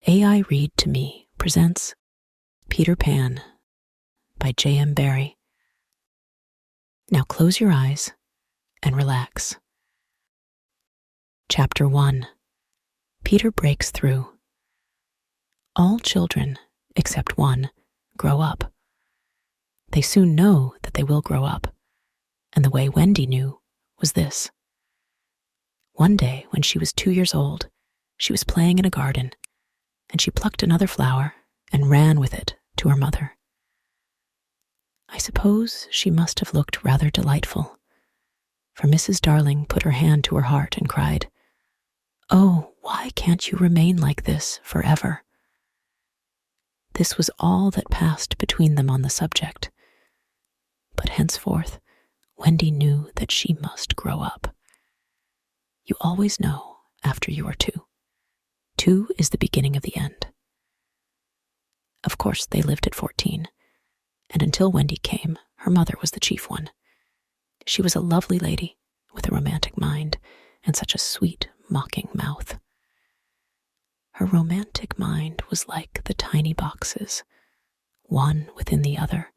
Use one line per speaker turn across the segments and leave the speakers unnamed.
AI Read to Me presents Peter Pan by J.M. Barrie. Now close your eyes and relax. Chapter 1. Peter Breaks Through. All children, except one, grow up. They soon know that they will grow up, and the way Wendy knew was this. One day, when she was 2 years old, she was playing in a garden, and she plucked another flower and ran with it to her mother. I suppose she must have looked rather delightful, for Mrs. Darling put her hand to her heart and cried, "Oh, why can't you remain like this forever?" This was all that passed between them on the subject. But henceforth, Wendy knew that she must grow up. You always know after you are 2. 2 is the beginning of the end. Of course, they lived at 14, and until Wendy came, her mother was the chief one. She was a lovely lady with a romantic mind and such a sweet, mocking mouth. Her romantic mind was like the tiny boxes, one within the other,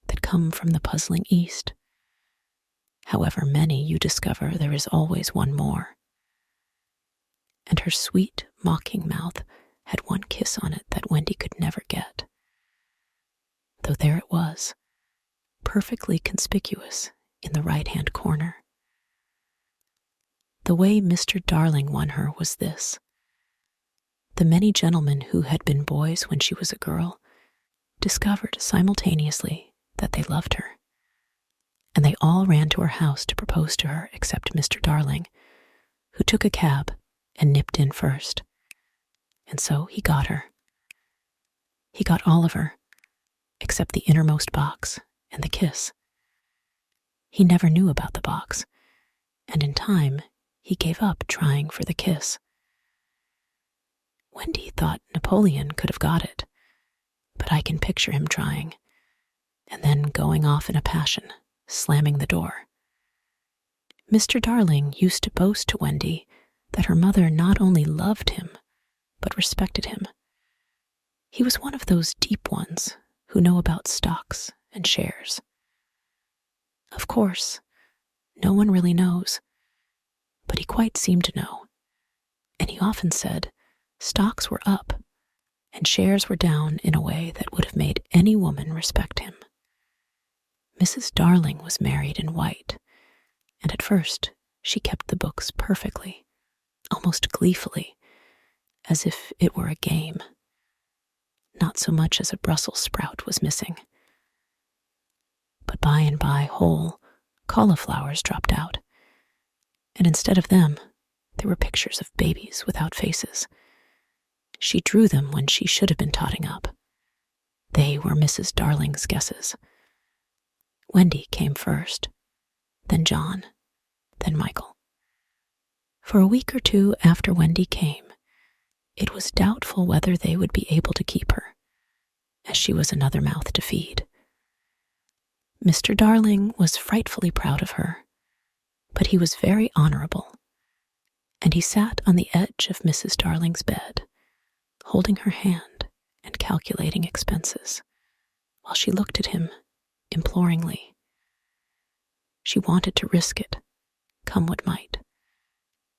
that come from the puzzling East. However many you discover, there is always one more. And her sweet, mocking mouth had one kiss on it that Wendy could never get. Though there it was, perfectly conspicuous in the right-hand corner. The way Mr. Darling won her was this. The many gentlemen who had been boys when she was a girl discovered simultaneously that they loved her, and they all ran to her house to propose to her except Mr. Darling, who took a cab and nipped in first. And so he got her. He got all of her, except the innermost box and the kiss. He never knew about the box, and in time he gave up trying for the kiss. Wendy thought Napoleon could have got it, but I can picture him trying, and then going off in a passion, slamming the door. Mr. Darling used to boast to Wendy that her mother not only loved him, but respected him. He was one of those deep ones who know about stocks and shares. Of course, no one really knows, but he quite seemed to know, and he often said stocks were up and shares were down in a way that would have made any woman respect him. Mrs. Darling was married in white, and at first she kept the books perfectly, almost gleefully, as if it were a game. Not so much as a Brussels sprout was missing. But by and by whole cauliflowers dropped out, and instead of them, there were pictures of babies without faces. She drew them when she should have been totting up. They were Mrs. Darling's guesses. Wendy came first, then John, then Michael. For a week or two after Wendy came, it was doubtful whether they would be able to keep her, as she was another mouth to feed. Mr. Darling was frightfully proud of her, but he was very honorable, and he sat on the edge of Mrs. Darling's bed, holding her hand and calculating expenses, while she looked at him imploringly. She wanted to risk it, come what might,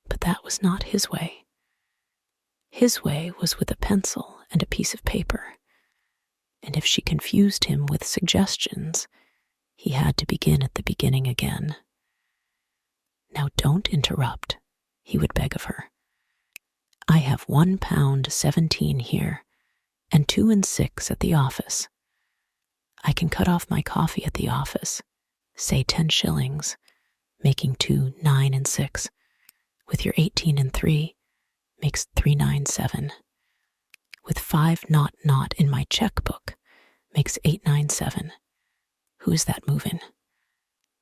but that was not his way. His way was with a pencil and a piece of paper, and if she confused him with suggestions, he had to begin at the beginning again. "Now don't interrupt," he would beg of her. "I have £1.17 here, and 2 6 at the office. I can cut off my coffee at the office, say 10 shillings, making 2 9 6, with your 18 3, makes 397. With 5 naught in my checkbook, makes 897. Who is that moving?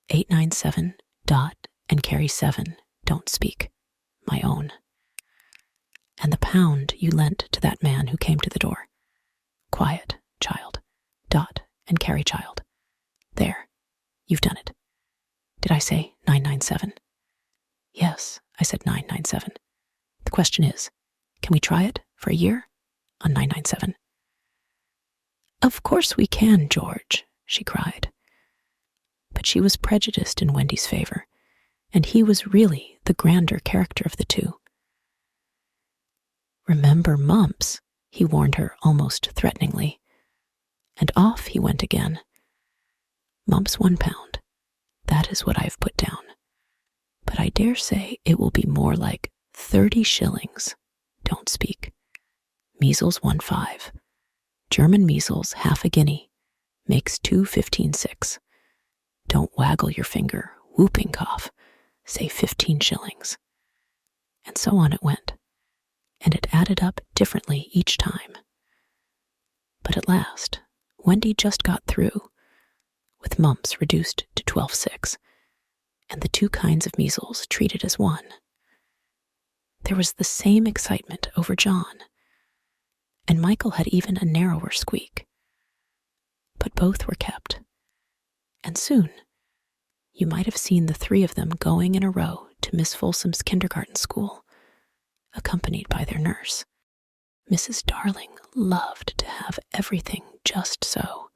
897, dot, and carry 7, don't speak, my own. And the £1 you lent to that man who came to the door. Quiet, child, dot, and carry child. There, you've done it. Did I say 997? Yes, I said 997. The question is, can we try it for a year on 997. "Of course we can, George," she cried. But she was prejudiced in Wendy's favor, and he was really the grander character of the two. "Remember Mumps," he warned her almost threateningly, and off he went again. "Mumps £1. That is what I have put down. But I dare say it will be more like 30 shillings. Don't speak. Measles 1.5. German measles half a guinea. Makes 2.15.6. Don't waggle your finger. Whooping cough. Say 15 shillings. And so on it went, and it added up differently each time. But at last, Wendy just got through, with mumps reduced to 12.6, and the two kinds of measles treated as one. There was the same excitement over John, and Michael had even a narrower squeak. But both were kept, and soon you might have seen the three of them going in a row to Miss Folsom's kindergarten school, accompanied by their nurse. Mrs. Darling loved to have everything just so,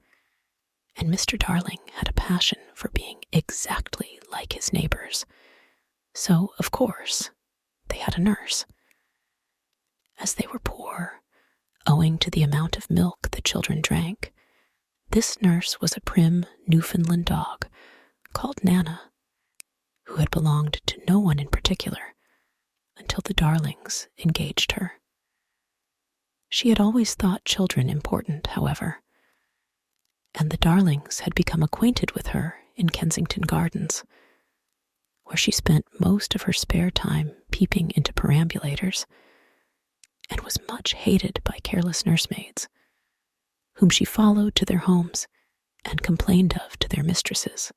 and Mr. Darling had a passion for being exactly like his neighbors. So, of course, they had a nurse. As they were poor, owing to the amount of milk the children drank, this nurse was a prim Newfoundland dog called Nana, who had belonged to no one in particular until the Darlings engaged her. She had always thought children important, however, and the Darlings had become acquainted with her in Kensington Gardens, where she spent most of her spare time peeping into perambulators, and was much hated by careless nursemaids, whom she followed to their homes and complained of to their mistresses.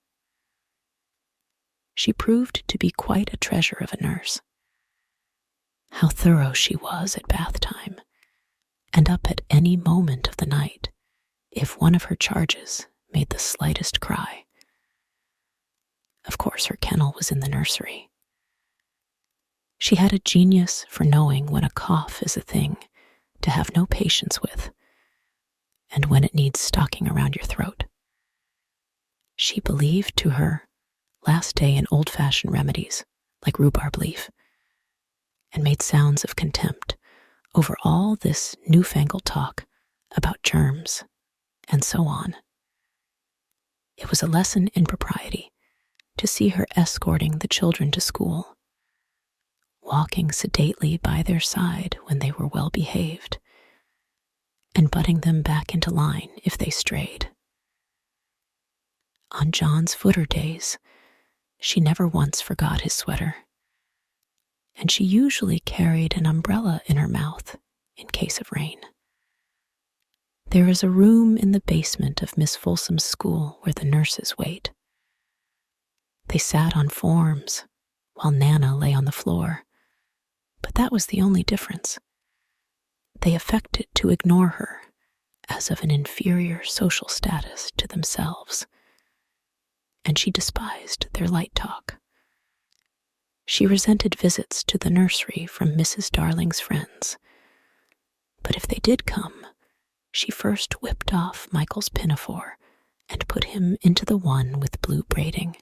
She proved to be quite a treasure of a nurse. How thorough she was at bath time, and up at any moment of the night if one of her charges made the slightest cry. Of course, her kennel was in the nursery. She had a genius for knowing when a cough is a thing to have no patience with, and when it needs stocking around your throat. She believed to her last day in old-fashioned remedies like rhubarb leaf, and made sounds of contempt over all this newfangled talk about germs and so on. It was a lesson in propriety to see her escorting the children to school, walking sedately by their side when they were well behaved, and butting them back into line if they strayed. On John's footer days, she never once forgot his sweater, and she usually carried an umbrella in her mouth in case of rain. There is a room in the basement of Miss Folsom's school where the nurses wait. They sat on forms while Nana lay on the floor, but that was the only difference. They affected to ignore her as of an inferior social status to themselves, and she despised their light talk. She resented visits to the nursery from Mrs. Darling's friends, but if they did come, she first whipped off Michael's pinafore and put him into the one with blue braiding,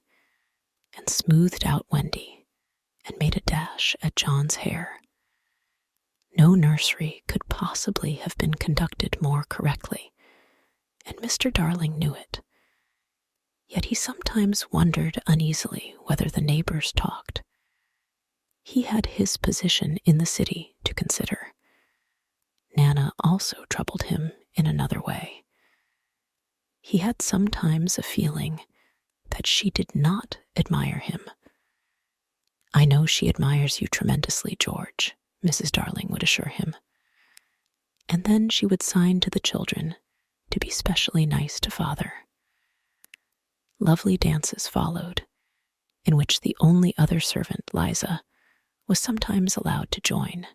and smoothed out Wendy and made a dash at John's hair. No nursery could possibly have been conducted more correctly, and Mr. Darling knew it. Yet he sometimes wondered uneasily whether the neighbors talked. He had his position in the city to consider. Nana also troubled him in another way. He had sometimes a feeling that she did not admire him. "I know she admires you tremendously, George," Mrs. Darling would assure him. And then she would sign to the children to be specially nice to father. Lovely dances followed, in which the only other servant, Liza, was sometimes allowed to join.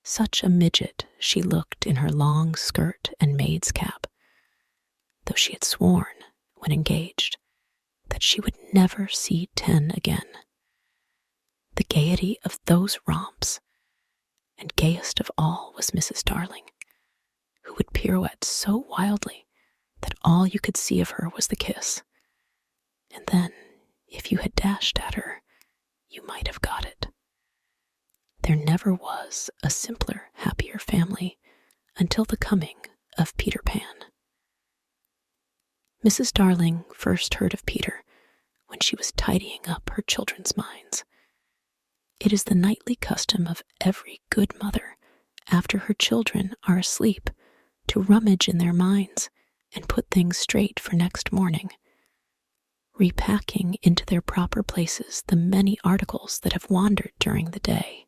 Such a midget she looked in her long skirt and maid's cap, though she had sworn, when engaged, that she would never see 10 again. The gaiety of those romps, And gayest of all was Mrs. Darling, who would pirouette so wildly that all you could see of her was the kiss. And then, if you had dashed at her, you might have got it. There never was a simpler, happier family until the coming of Peter Pan. Mrs. Darling first heard of Peter when she was tidying up her children's minds. It is the nightly custom of every good mother, after her children are asleep, to rummage in their minds and put things straight for next morning, repacking into their proper places the many articles that have wandered during the day.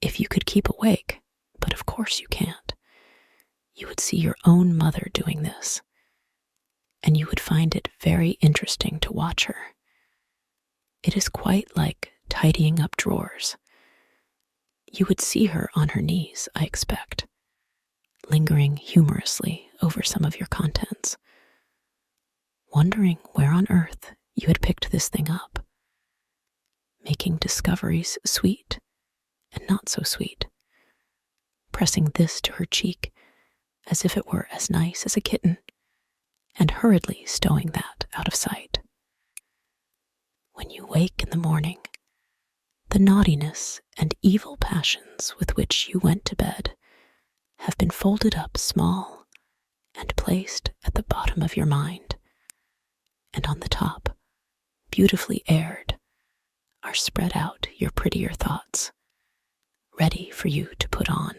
If you could keep awake, but of course you can't, you would see your own mother doing this, and you would find it very interesting to watch her. It is quite like tidying up drawers. You would see her on her knees, I expect, lingering humorously over some of your contents, wondering where on earth you had picked this thing up, making discoveries sweet and not so sweet, pressing this to her cheek as if it were as nice as a kitten, and hurriedly stowing that out of sight. When you wake in the morning, the naughtiness and evil passions with which you went to bed have been folded up small and placed at the bottom of your mind, and on the top, beautifully aired, are spread out your prettier thoughts, ready for you to put on.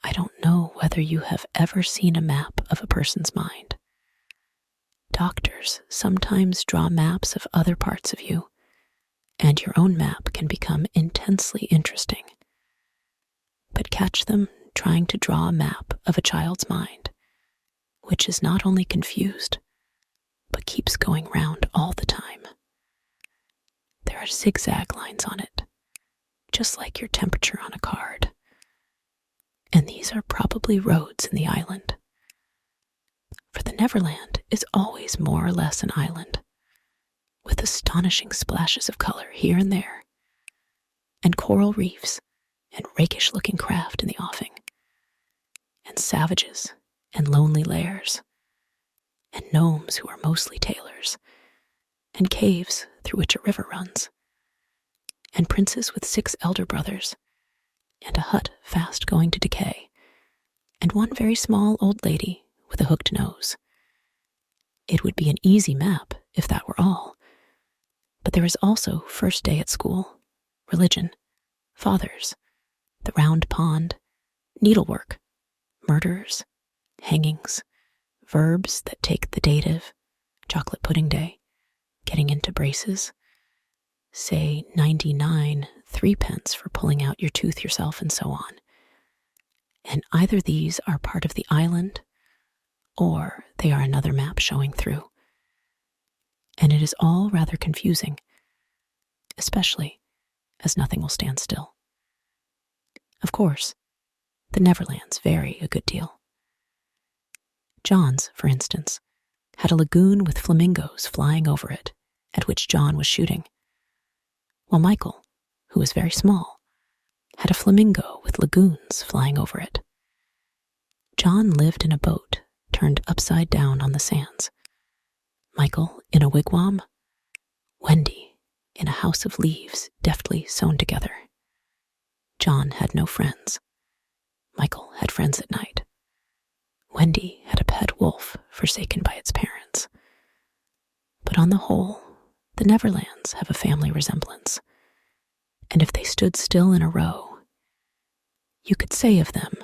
I don't know whether you have ever seen a map of a person's mind. Doctors sometimes draw maps of other parts of you, and your own map can become intensely interesting. But catch them trying to draw a map of a child's mind, which is not only confused, but keeps going round all the time. There are zigzag lines on it, just like your temperature on a card. And these are probably roads in the island. For the Neverland is always more or less an island, with astonishing splashes of color here and there, and coral reefs and rakish-looking craft in the offing, and savages and lonely lairs, and gnomes who are mostly tailors, and caves through which a river runs, and princes with 6 elder brothers, and a hut fast going to decay, and one very small old lady with a hooked nose. It would be an easy map if that were all. But there is also first day at school, religion, fathers, the round pond, needlework, murders, hangings, verbs that take the dative, chocolate pudding day, getting into braces, say 99 3p for pulling out your tooth yourself, and so on. And either these are part of the island, or they are another map showing through. And it is all rather confusing, especially as nothing will stand still. Of course, the Neverlands vary a good deal. John's, for instance, had a lagoon with flamingos flying over it, at which John was shooting, while Michael, who was very small, had a flamingo with lagoons flying over it. John lived in a boat turned upside down on the sands, Michael in a wigwam, Wendy in a house of leaves deftly sewn together. John had no friends. Michael had friends at night. Wendy had a pet wolf forsaken by its parents. But on the whole, the Neverlands have a family resemblance, and if they stood still in a row, you could say of them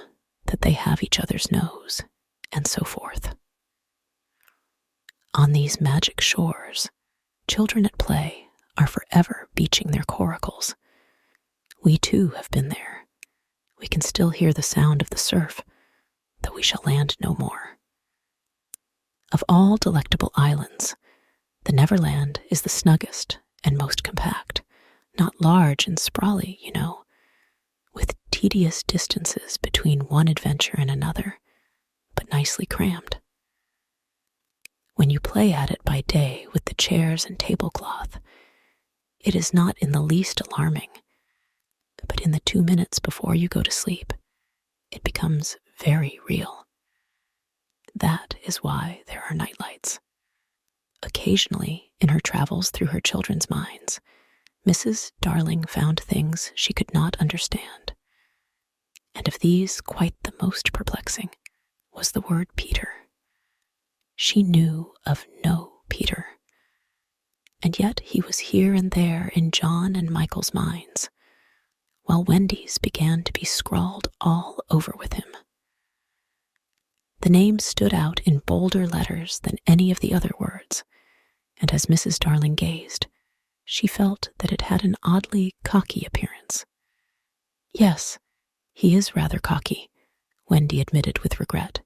that they have each other's nose, and so forth. On these magic shores, children at play are forever beaching their coracles. We too have been there. We can still hear the sound of the surf, though we shall land no more. Of all delectable islands, the Neverland is the snuggest and most compact, not large and sprawly, you know, with tedious distances between one adventure and another, but nicely crammed. When you play at it by day with the chairs and tablecloth, it is not in the least alarming, But in the 2 minutes before you go to sleep, it becomes very real. That is why there are nightlights. Occasionally, in her travels through her children's minds, Mrs. Darling found things she could not understand. And of these, quite the most perplexing was the word Peter. She knew of no Peter. And yet he was here and there in John and Michael's minds, while Wendy's began to be scrawled all over with him. The name stood out in bolder letters than any of the other words, and as Mrs. Darling gazed, she felt that it had an oddly cocky appearance. Yes, he is rather cocky, Wendy admitted with regret.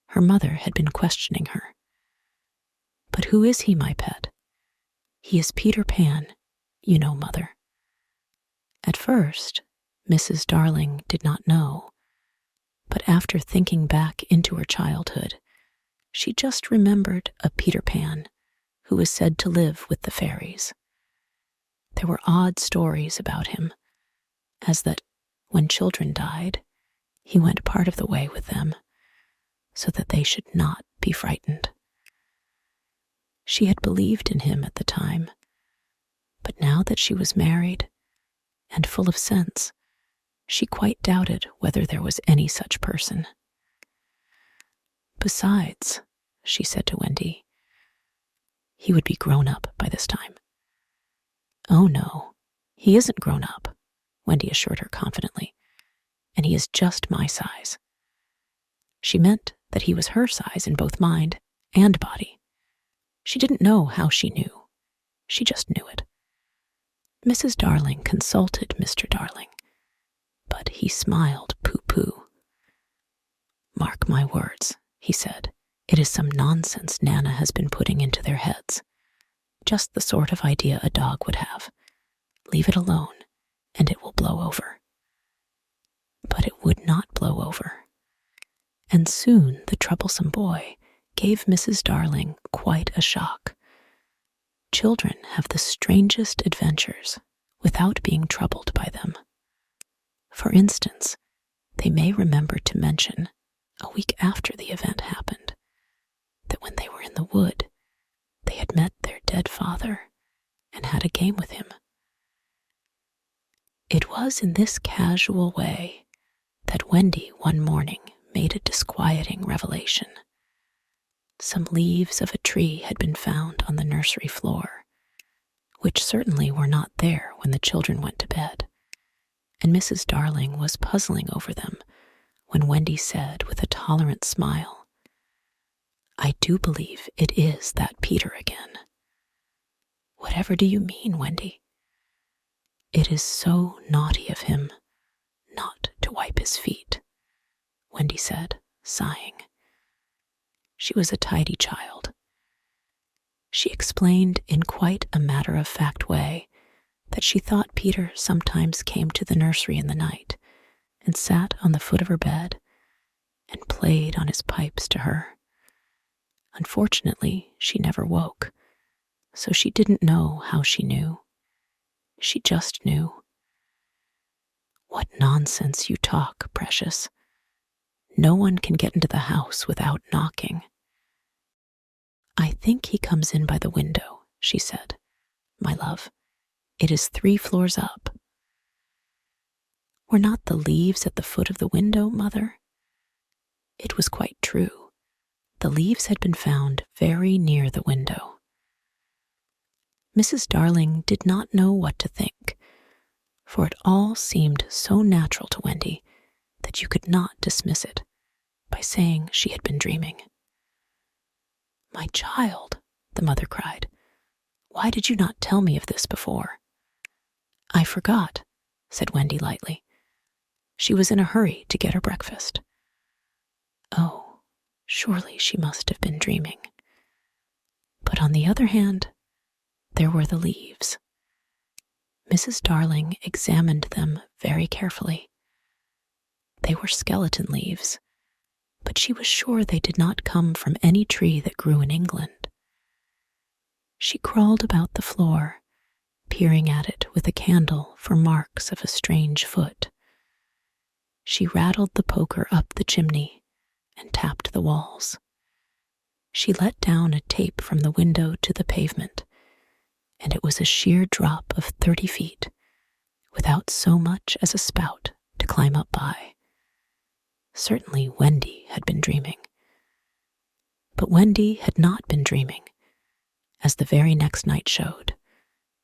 Her mother had been questioning her. But who is he, my pet? He is Peter Pan, you know, Mother. At first, Mrs. Darling did not know, but after thinking back into her childhood, she just remembered a Peter Pan who was said to live with the fairies. There were odd stories about him, as that when children died, he went part of the way with them, so that they should not be frightened. She had believed in him at the time, but now that she was married and full of sense, she quite doubted whether there was any such person. Besides, she said to Wendy, he would be grown up by this time. Oh no, he isn't grown up, Wendy assured her confidently, and he is just my size. She meant that he was her size in both mind and body. She didn't know how she knew. She just knew it. Mrs. Darling consulted Mr. Darling, but he smiled pooh-pooh. Mark my words, he said. It is some nonsense Nana has been putting into their heads. Just the sort of idea a dog would have. Leave it alone, and it will blow over. But it would not blow over. And soon the troublesome boy gave Mrs. Darling quite a shock. Children have the strangest adventures without being troubled by them. For instance, they may remember to mention, a week after the event happened, that when they were in the wood, they had met their dead father and had a game with him. It was in this casual way that Wendy one morning made a disquieting revelation. Some leaves of a tree had been found on the nursery floor, which certainly were not there when the children went to bed, and Mrs. Darling was puzzling over them when Wendy said with a tolerant smile, I do believe it is that Peter again. Whatever do you mean, Wendy? It is so naughty of him not to wipe his feet, Wendy said, sighing. She was a tidy child. She explained in quite a matter-of-fact way that she thought Peter sometimes came to the nursery in the night and sat on the foot of her bed and played on his pipes to her. Unfortunately, she never woke, so she didn't know how she knew. She just knew. What nonsense you talk, precious. No one can get into the house without knocking. I think he comes in by the window, she said. My love, it is 3 floors up. Were not the leaves at the foot of the window, Mother? It was quite true. The leaves had been found very near the window. Mrs. Darling did not know what to think, for it all seemed so natural to Wendy that you could not dismiss it by saying she had been dreaming. My child, the mother cried, why did you not tell me of this before? I forgot, said Wendy lightly. She was in a hurry to get her breakfast. Oh, surely she must have been dreaming. But on the other hand, there were the leaves. Mrs. Darling examined them very carefully. They were skeleton leaves, but she was sure they did not come from any tree that grew in England. She crawled about the floor, peering at it with a candle for marks of a strange foot. She rattled the poker up the chimney and tapped the walls. She let down a tape from the window to the pavement, and it was a sheer drop of 30 feet, without so much as a spout to climb up by. Certainly Wendy had been dreaming. But Wendy had not been dreaming, as the very next night showed,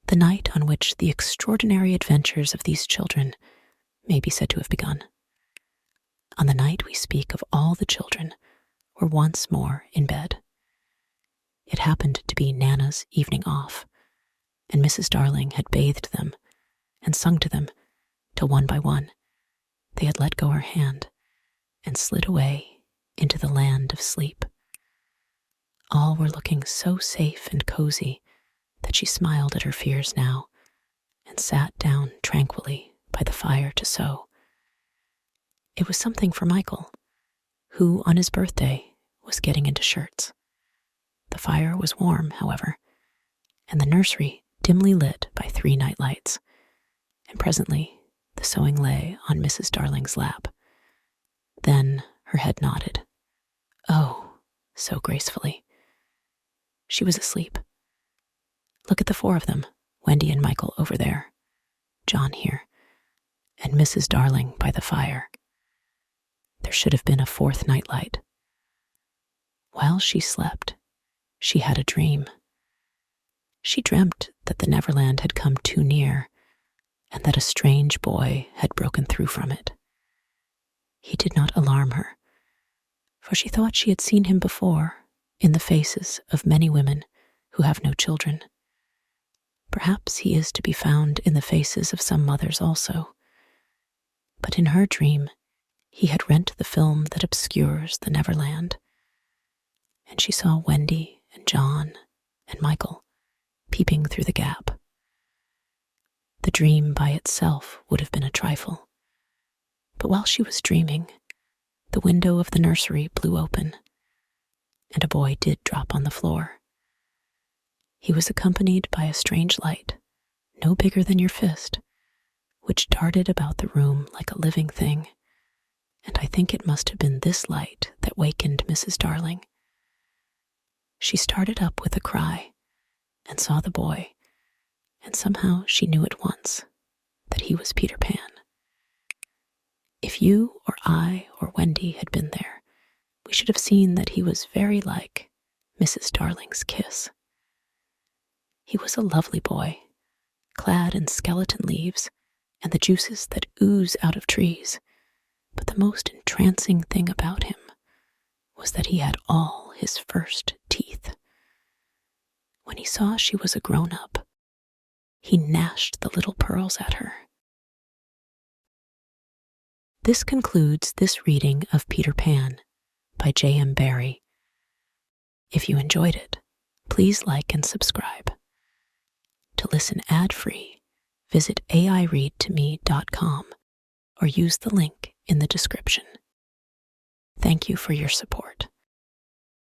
the night on which the extraordinary adventures of these children may be said to have begun. On the night we speak of, all the children were once more in bed. It happened to be Nana's evening off, and Mrs. Darling had bathed them and sung to them till one by one they had let go her hand and slid away into the land of sleep. All were looking so safe and cozy that she smiled at her fears now and sat down tranquilly by the fire to sew. It was something for Michael, who on his birthday was getting into shirts. The fire was warm, however, and the nursery dimly lit by 3 night lights, and presently the sewing lay on Mrs. Darling's lap. Then her head nodded. Oh, so gracefully. She was asleep. Look at the 4 of them, Wendy and Michael over there, John here, and Mrs. Darling by the fire. There should have been a 4th nightlight. While she slept, she had a dream. She dreamt that the Neverland had come too near, and that a strange boy had broken through from it. He did not alarm her, for she thought she had seen him before in the faces of many women who have no children. Perhaps he is to be found in the faces of some mothers also. But in her dream, he had rent the film that obscures the Neverland, and she saw Wendy and John and Michael peeping through the gap. The dream by itself would have been a trifle, but while she was dreaming, the window of the nursery blew open, and a boy did drop on the floor. He was accompanied by a strange light, no bigger than your fist, which darted about the room like a living thing, and I think it must have been this light that wakened Mrs. Darling. She started up with a cry and saw the boy, and somehow she knew at once that he was Peter Pan. If you or I or Wendy had been there, we should have seen that he was very like Mrs. Darling's kiss. He was a lovely boy, clad in skeleton leaves and the juices that ooze out of trees, but the most entrancing thing about him was that he had all his first teeth. When he saw she was a grown-up, he gnashed the little pearls at her. This concludes this reading of Peter Pan by J.M. Barrie. If you enjoyed it, please like and subscribe. To listen ad-free, visit aireadtome.com or use the link in the description. Thank you for your support.